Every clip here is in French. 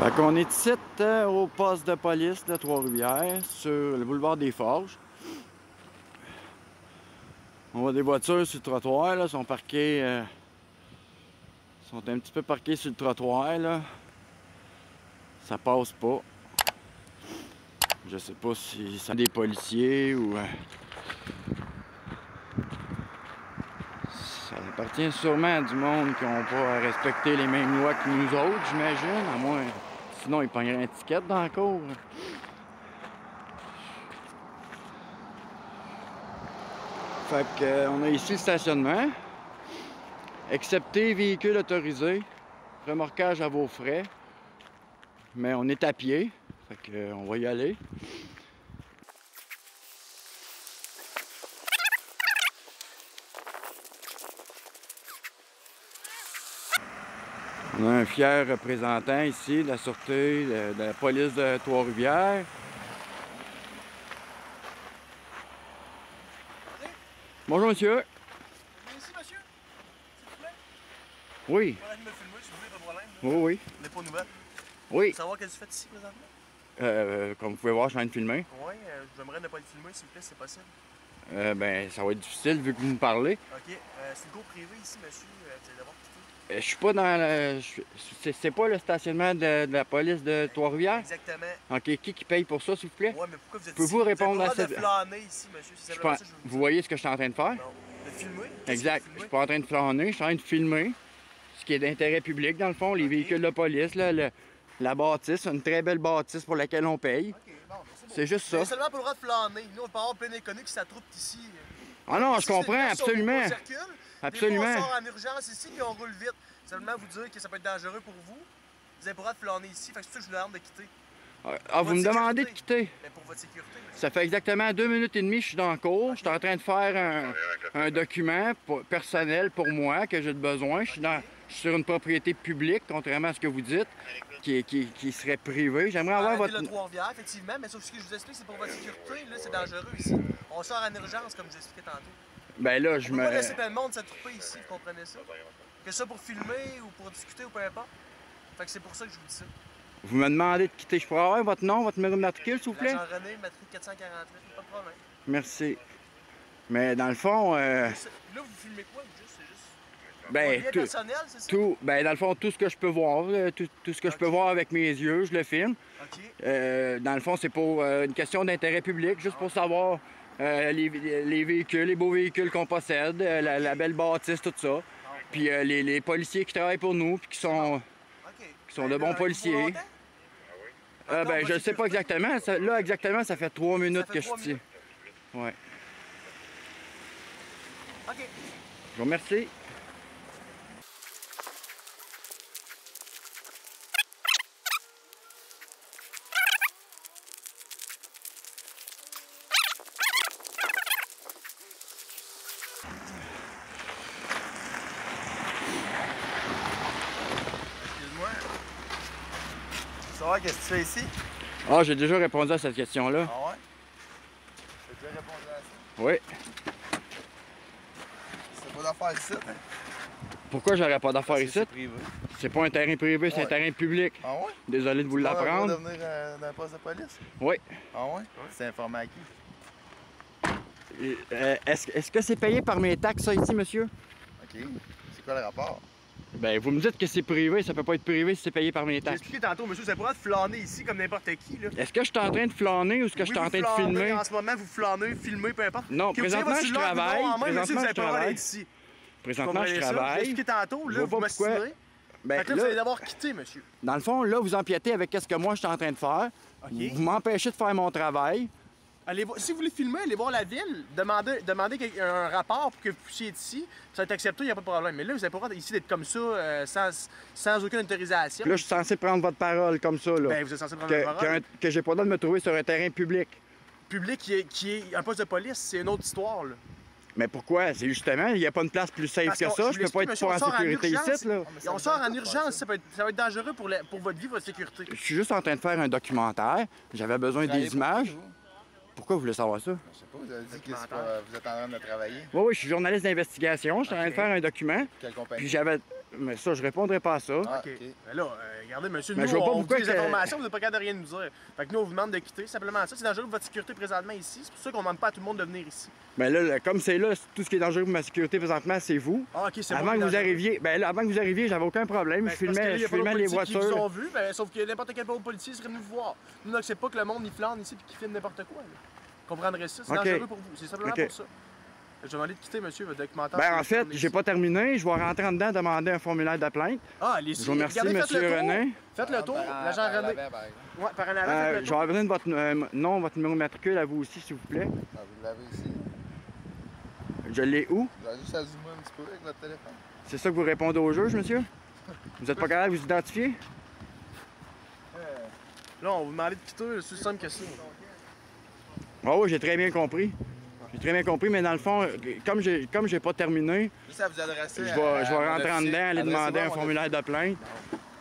Fait qu'on est ici au poste de police de Trois-Rivières, sur le boulevard des Forges. On voit des voitures sur le trottoir, là, sont parquées, sont un petit peu parquées sur le trottoir, là. Ça passe pas. Je sais pas si c'est des policiers ou... Ça appartient sûrement à du monde qui n'ont pas à respecter les mêmes lois que nous autres, j'imagine, à moins... Sinon, ils pogneraient un ticket dans la cour. Fait qu'on a ici le stationnement. Excepté véhicules autorisés, remorquage à vos frais. Mais on est à pied, fait qu'on va y aller. On a un fier représentant ici de la sûreté de la police de Trois-Rivières. Bonjour, monsieur. Ici, monsieur? S'il vous plaît? Oui. Vous me filmer, si vous voulez, pas de problème. Oui, oui. On n'est pas nouvelles. Oui. Vous savoir qu'est-ce que vous faites ici, présentement? Comme vous pouvez voir, je suis en train de filmer. Oui, j'aimerais ne pas le filmer, s'il vous plaît, si c'est possible. Ben, ça va être difficile vu que vous me parlez. OK. C'est une cour privée ici, monsieur. Vous allez devoir quitter. Je suis pas dans le... C'est pas le stationnement de la police de Trois-Rivières? Exactement. OK. Qui paye pour ça, s'il vous plaît? Oui, mais pourquoi vous êtes Pouvez-vous ici? répondre à cette... cette... de flâner ici, monsieur. C'est simplement ça que je Vous voyez ce que je suis en train de faire? Non. De filmer? Exact. Je suis pas en train de flâner, je suis en train de filmer. Ce qui est d'intérêt public, dans le fond, les véhicules de police, là, la bâtisse, une très belle bâtisse pour laquelle on paye. OK, bon, c'est juste ça. Mais seulement pour le droit de flâner. Nous, on peut avoir plein d'inconnus qui s'attrouppent ici. Ah non, Ici, je comprends, absolument. On circule. Absolument. Des fois, on sort en urgence ici et on roule vite. Seulement vous dire que ça peut être dangereux pour vous. Vous avez pas le droit de flâner ici. Fait que c'est pour ça que je vous demande de quitter. Ah, vous me demandez de quitter? Mais pour votre sécurité. Monsieur. Ça fait exactement 2 minutes et demie que je suis dans le cours. Je suis en train de faire un document personnel pour moi que j'ai besoin. Je suis sur une propriété publique, contrairement à ce que vous dites, qui serait privée. J'aimerais avoir votre... le Trois-Rivières, effectivement, mais sauf ce que je vous explique, c'est pour votre sécurité. Là, c'est dangereux ici. On sort en urgence, comme je vous expliquais tantôt. Ben là, On peut pas laisser plein de monde s'attrouper ici, vous comprenez ça? Que ça pour filmer ou pour discuter ou peu importe. Fait que c'est pour ça que je vous dis ça. Vous me demandez de quitter. Je pourrais avoir votre nom, votre numéro de matricule, s'il vous plaît? Jean-René, matricule 448, pas de problème. Merci. Mais dans le fond... Là, vous filmez quoi, juste? C'est juste... Ben, bien personnel, c'est ça? Ben, dans le fond, tout ce que je peux voir, tout ce que je peux voir avec mes yeux, je le filme. OK. Dans le fond, c'est pour une question d'intérêt public, juste pour savoir les véhicules, les beaux véhicules qu'on possède, la belle bâtisse, tout ça. Puis les policiers qui travaillent pour nous, puis qui sont de bons policiers. Ben, je ne sais pas exactement. Là, exactement, ça fait 3 minutes que je suis ici. Ouais. OK. Je vous remercie. Excuse-moi. Savoir qu'est-ce que tu fais ici? Ah, j'ai déjà répondu à cette question-là. Ah ouais? J'ai déjà répondu à ça. Oui. C'est pas d'affaires ici, hein? Pourquoi j'aurais pas d'affaires ici? C'est privé. C'est pas un terrain privé, c'est un terrain public. Ah ouais? Désolé de vous l'apprendre. Tu vas devenir d'un poste de police? Oui. Ah ouais? C'est informé à qui? Est-ce que c'est payé par mes taxes, ça, ici, monsieur? OK. C'est quoi le rapport? Ben, vous me dites que c'est privé, ça peut pas être privé si c'est payé par mes J'ai taxes. expliqué tantôt, monsieur, vous avez pas le droit de flâner ici comme n'importe qui, là. Est-ce que je suis en train de flâner ou est-ce que je suis en train de filmer? En ce moment, vous flânez, filmez, peu importe. Non, présentement, je travaille. Monsieur, vous avez pas le droit d'être ici. Présentement, je J'ai travaille. expliqué tantôt, Je là, vois pas vous pourquoi. m'assinez. Ben, Fait que là, vous allez devoir quitter, monsieur. dans le fond, là, vous empiétez avec ce que moi, je suis en train de faire. OK. Vous m'empêchez de faire mon travail. Allez, si vous voulez filmer, allez voir la ville, demandez un rapport pour que vous puissiez être ici. Ça va être accepté, il n'y a pas de problème. Mais là, vous n'avez pas le droit ici d'être comme ça, sans aucune autorisation. Puis là, je suis censé prendre votre parole comme ça, là. Ben, vous êtes censé prendre la parole. Que j'ai pas le droit de me trouver sur un terrain public. Public qui est un poste de police, c'est une autre histoire, là. Mais pourquoi? C'est justement, il n'y a pas une place plus safe Parce que ça. Je peux pas être pas en sécurité ici, là. On sort en urgence, ça va être dangereux pour votre vie, votre sécurité. Je suis juste en train de faire un documentaire. J'avais besoin des images. Pourquoi vous voulez savoir ça? Je sais pas, vous avez dit que vous êtes en train de travailler. Oui, oui, je suis journaliste d'investigation. Je suis en train de faire un document. Quelle compagnie? Puis j'avais... Mais ça, je répondrai pas à ça. OK. Mais là, regardez, monsieur, Mais nous, je vois pas on vous pourquoi dit des que- informations, vous n'êtes pas capable de rien nous dire. Fait que nous, on vous demande de quitter, simplement ça. C'est dangereux pour votre sécurité présentement ici. C'est pour ça qu'on ne demande pas à tout le monde de venir ici. Mais là, comme c'est là, tout ce qui est dangereux pour ma sécurité présentement, c'est vous. Ah, OK, c'est bon. Avant que vous arriviez, ben là, avant que vous arriviez, j'avais aucun problème. Ben, je c'est parce que là, filmais, y a je pas d'autres filmais les policiers qui vous voitures. ont vu, ben, sauf que n'importe quel autre policier serait venu vous voir. Nous, n'acceptons pas que le monde y flâne ici et qu'il filme n'importe quoi. Là. Vous comprendrez ça? C'est OK. dangereux pour vous. C'est simplement OK. pour ça. Je vais demander de quitter, monsieur, votre documentaire. Ben, sur en les fait, journées j'ai ici. pas terminé. Je vais rentrer en dedans demander un formulaire de plainte. Ah, allez-y. Je vous remercie, Regardez, faites monsieur le tour. René. Faites le tour. L'agent René. Ouais, par en avant, faites le Je tour. vais besoin de votre nom, votre numéro de matricule à vous aussi, s'il vous plaît. Ah, vous l'avez ici. Je l'ai où? Vous avez juste à zoomer un petit peu avec votre téléphone. C'est ça que vous répondez au juge, monsieur? Vous êtes pas capable de vous identifier? Là, on vous demandait de quitter, c'est aussi simple que ça. Ah oui, j'ai très bien compris. J'ai très bien compris, mais dans le fond, comme j'ai pas terminé, Juste à vous adresser. je vais rentrer en dedans, aller demander un formulaire de plainte.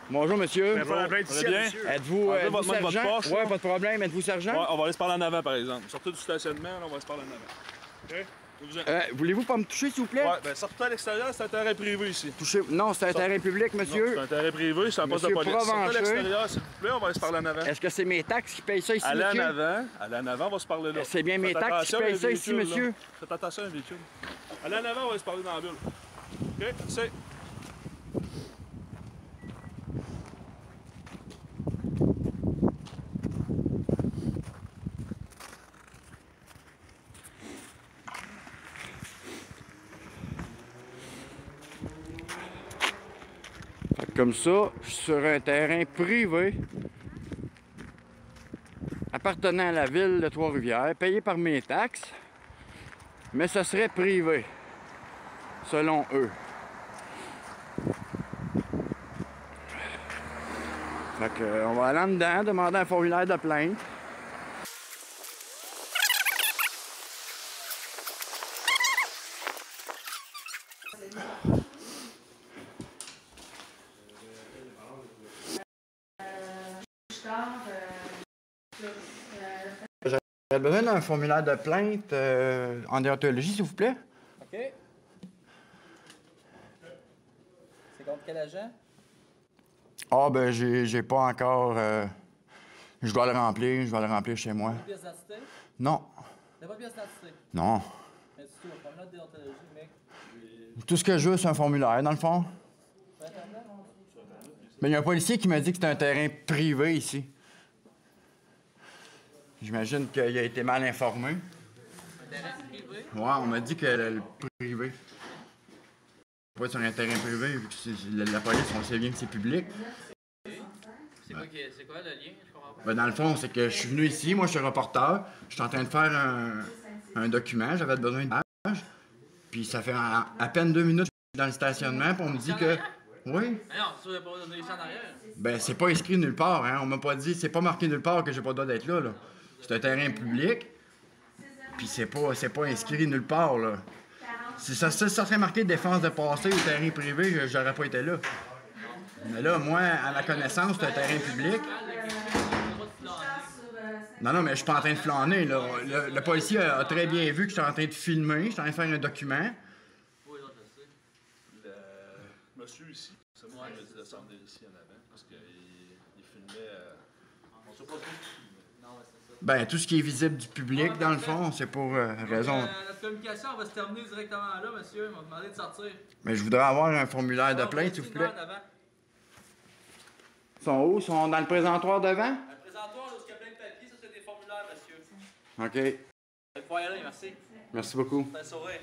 Bonjour, monsieur. Mais pas la plainte ici, bien? monsieur. Êtes-vous Enlevez votre main de votre sergent? poche, Ouais, là. pas de problème. Êtes-vous sergent? Ouais, on va aller se parler en avant, par exemple. Sortez du stationnement, là, on va se parler en avant. OK? Voulez-vous pas me toucher, s'il vous plaît? Ouais, ben sortez à l'extérieur, c'est un terrain privé ici. Touchez... Non, c'est un terrain public, Non, monsieur. c'est un terrain privé, c'est un poste de Monsieur police. Sortez à Provencher. l'extérieur, s'il vous plaît, on va aller se parler en avant. Est-ce que c'est mes taxes qui payent ça ici, Allez en monsieur? avant, on va se parler là. C'est bien mes Faites taxes qui attention, payent les ça ici, véhicules, monsieur? là. Faites attention à un véhicule. Allez en avant, on va se parler dans la bulle. OK? C'est. Fait que comme ça, je suis sur un terrain privé appartenant à la ville de Trois-Rivières, payé par mes taxes, mais ce serait privé, selon eux. Fait que, on va aller en dedans, demander un formulaire de plainte. J'ai besoin d'un formulaire de plainte en déontologie, s'il vous plaît. OK. C'est contre quel agent? Ah, ben, j'ai pas encore. Je dois le remplir chez moi. Pièce d'identité? Non, T'as pas de pièce d'identité? non. Mais c'est tout, on prend une note de déontologie, mec. Tout ce que je veux, c'est un formulaire, dans le fond. Mais il y a un policier qui m'a dit que c'était un terrain privé ici. J'imagine qu'il a été mal informé. Un terrain privé? Ouais, on m'a dit que le privé. Pas sur un terrain privé, vu que la police, on sait bien que c'est public. C'est quoi le lien? Je comprends pas. Ben, dans le fond, c'est que je suis venu ici, moi je suis reporter, je suis en train de faire un document, j'avais besoin d'images. Puis ça fait à peine 2 minutes que je suis dans le stationnement, puis on me dit que. Oui? Ah non, c'est sûr, il n'y a pas donné les champs en arrière. Ben, c'est pas inscrit nulle part, hein. On m'a pas dit, c'est pas marqué nulle part que j'ai pas le droit d'être là, là. C'est un terrain public, puis c'est pas inscrit nulle part, là. Si ça serait marqué défense de passer au terrain privé, j'aurais pas été là. Mais là, moi, à ma connaissance, c'est un terrain public. Non, mais je suis pas en train de flâner, là. Le policier a très bien vu que je suis en train de filmer, je suis en train de faire un document. Oui, non, je sais. Le monsieur ici, c'est moi qui ai dit de descendre ici en avant, parce qu'il filmait. On sait pas trop. Non, ouais, c'est ça. Ben, tout ce qui est visible du public, dans le fond, c'est pour raison. Notre communication va se terminer directement là, monsieur. Il m'a demandé de sortir. Mais je voudrais avoir un formulaire de plainte, s'il vous plaît. Ils sont où? Ils sont dans le présentoir devant? Un présentoir, là, où il y a plein de papiers, ça, c'est des formulaires, monsieur. OK. Vous pouvez y aller, merci. Merci beaucoup. Bonne soirée.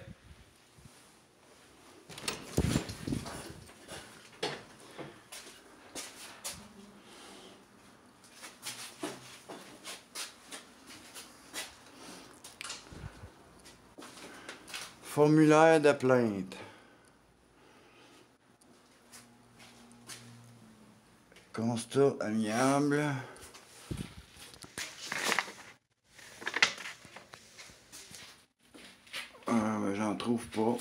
Formulaire de plainte. Constat amiable. Ah, ben j'en trouve pas.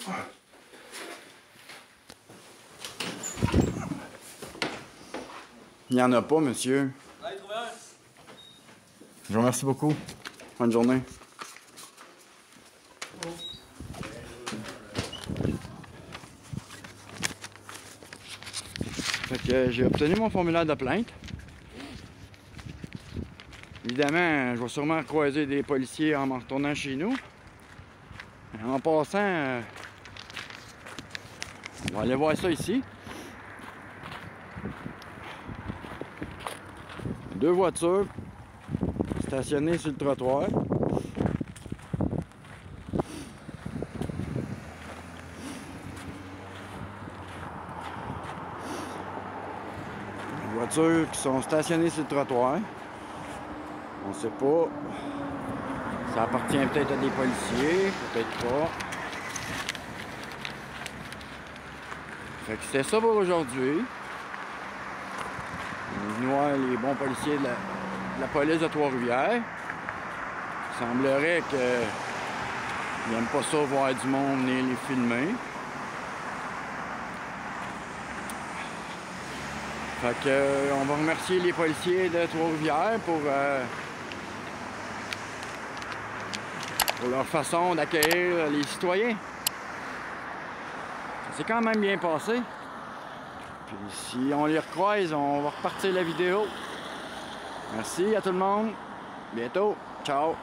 Il n'y en a pas, monsieur. Allez, trouvez un. Je vous remercie beaucoup. Bonne journée. que j'ai obtenu mon formulaire de plainte. Évidemment, je vais sûrement croiser des policiers en me retournant chez nous. En passant, on va aller voir ça ici. 2 voitures stationnées sur le trottoir. Des voitures qui sont stationnées sur le trottoir. On sait pas. Ça appartient peut-être à des policiers, peut-être pas. Fait que c'était ça pour aujourd'hui. On est venu voir les bons policiers de la police de Trois-Rivières. Il semblerait qu'ils n'aiment pas ça voir du monde venir les filmer. Fait que on va remercier les policiers de Trois-Rivières pour leur façon d'accueillir les citoyens. Ça s'est quand même bien passé. Puis si on les recroise, on va repartir la vidéo. Merci à tout le monde. Bientôt. Ciao.